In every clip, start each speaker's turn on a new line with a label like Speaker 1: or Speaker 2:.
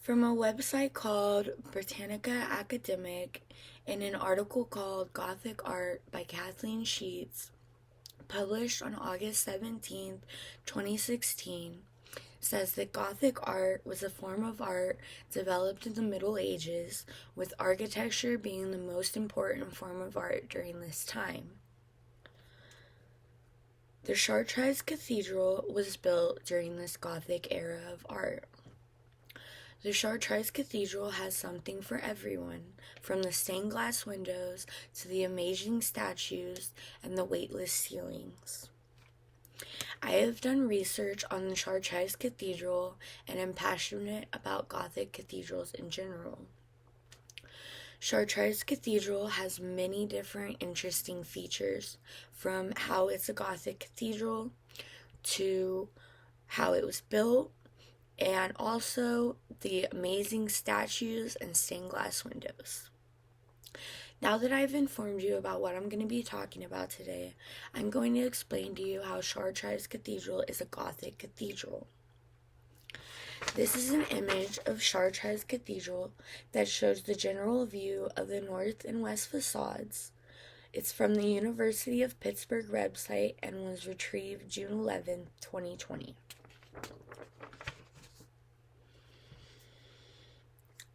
Speaker 1: From a website called Britannica Academic in an article called Gothic Art by Kathleen Sheets, published on August 17th, 2016, says that Gothic art was a form of art developed in the Middle Ages, with architecture being the most important form of art during this time. The Chartres Cathedral was built during this Gothic era of art. The Chartres Cathedral has something for everyone, from the stained glass windows to the amazing statues and the weightless ceilings. I have done research on the Chartres Cathedral and am passionate about Gothic cathedrals in general. Chartres Cathedral has many different interesting features, from how it's a Gothic cathedral to how it was built, and also the amazing statues and stained glass windows. Now that I've informed you about what I'm going to be talking about today, I'm going to explain to you how Chartres Cathedral is a Gothic cathedral. This is an image of Chartres Cathedral that shows the general view of the north and west facades. It's from the University of Pittsburgh website and was retrieved June 11, 2020.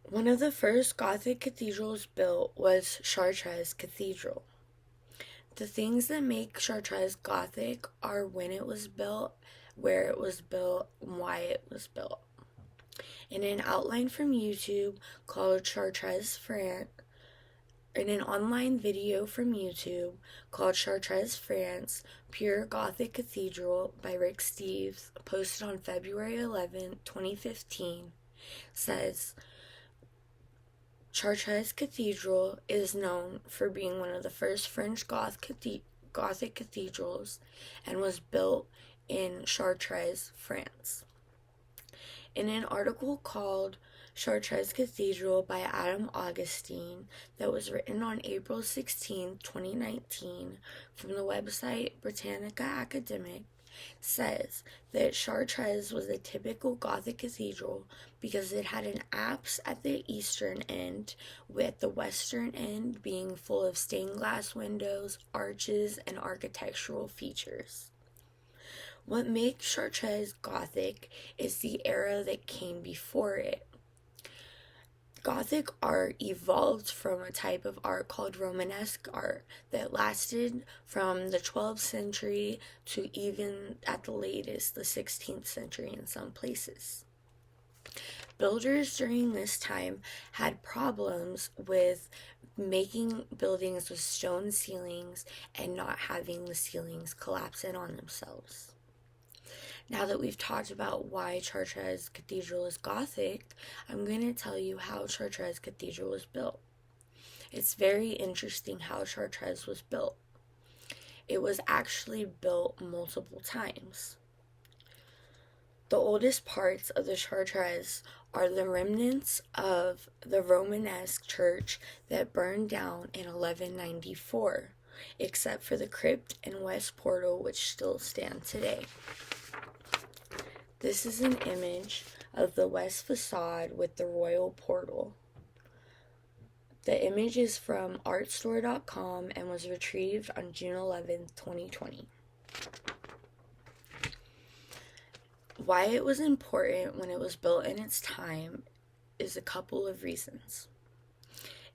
Speaker 1: One of the first Gothic cathedrals built was Chartres Cathedral. The things that make Chartres Gothic are when it was built, where it was built, and why it was built. In an outline from YouTube called Chartres France, in an online video from YouTube called Chartres France, Pure Gothic Cathedral by Rick Steves, posted on February 11, 2015, says, Chartres Cathedral is known for being one of the first French Gothic cathedrals and was built in Chartres, France. In an article called Chartres Cathedral by Adam Augustine that was written on April 16, 2019, from the website Britannica Academic, says that Chartres was a typical Gothic cathedral because it had an apse at the eastern end, with the western end being full of stained glass windows, arches, and architectural features. What makes Chartres Gothic is the era that came before it. Gothic art evolved from a type of art called Romanesque art that lasted from the 12th century to even at the latest, the 16th century in some places. Builders during this time had problems with making buildings with stone ceilings and not having the ceilings collapse in on themselves. Now that we've talked about why Chartres Cathedral is Gothic, I'm going to tell you how Chartres Cathedral was built. It's very interesting how Chartres was built. It was actually built multiple times. The oldest parts of the Chartres are the remnants of the Romanesque church that burned down in 1194, except for the crypt and west portal, which still stand today. This is an image of the west facade with the royal portal. The image is from artstore.com and was retrieved on June 11, 2020. Why it was important when it was built in its time is a couple of reasons.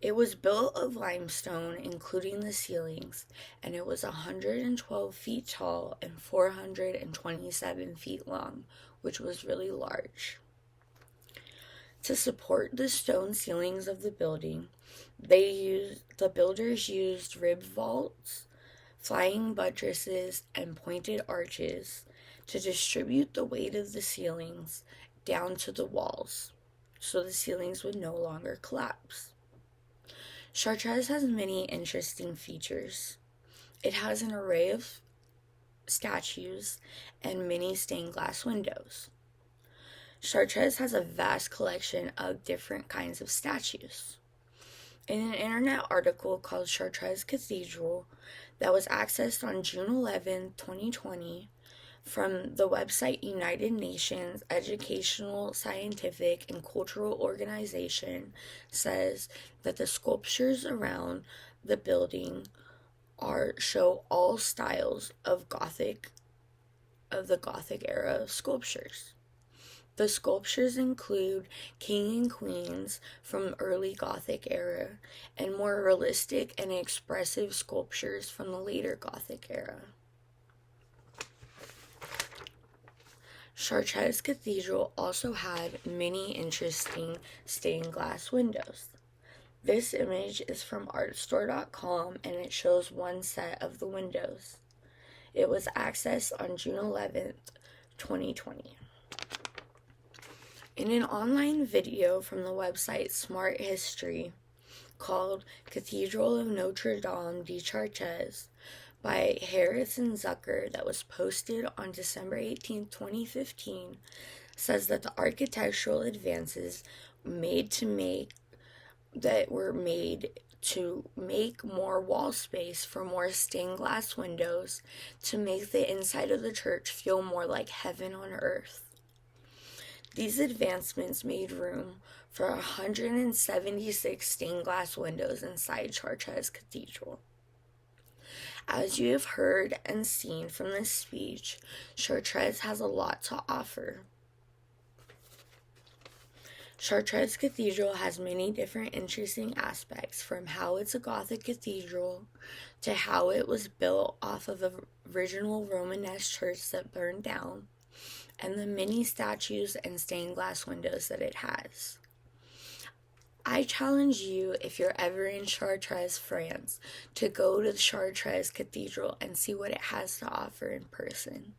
Speaker 1: It was built of limestone, including the ceilings, and it was 112 feet tall and 427 feet long, which was really large. To support the stone ceilings of the building, the builders used rib vaults, flying buttresses, and pointed arches to distribute the weight of the ceilings down to the walls, so the ceilings would no longer collapse. Chartres has many interesting features. It has an array of statues and many stained glass windows. Chartres has a vast collection of different kinds of statues. In an internet article called Chartres Cathedral that was accessed on June 11, 2020, from the website United Nations Educational, Scientific, and Cultural Organization says that the sculptures around the building show all styles of the Gothic era sculptures. The sculptures include king and queens from early Gothic era and more realistic and expressive sculptures from the later Gothic era. Chartres Cathedral also had many interesting stained glass windows. This image is from artstore.com and it shows one set of the windows. It was accessed on June 11th, 2020. In an online video from the website Smart History called Cathedral of Notre Dame de Chartres by Harris and Zucker that was posted on December 18, 2015, says that the architectural advances were made to make more wall space for more stained glass windows to make the inside of the church feel more like heaven on earth. These advancements made room for 176 stained glass windows inside Chartres Cathedral. As you have heard and seen from this speech, Chartres has a lot to offer. Chartres Cathedral has many different interesting aspects, from how it's a Gothic cathedral to how it was built off of an original Romanesque church that burned down, and the many statues and stained glass windows that it has. I challenge you, if you're ever in Chartres, France, to go to the Chartres Cathedral and see what it has to offer in person.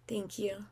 Speaker 1: Thank you.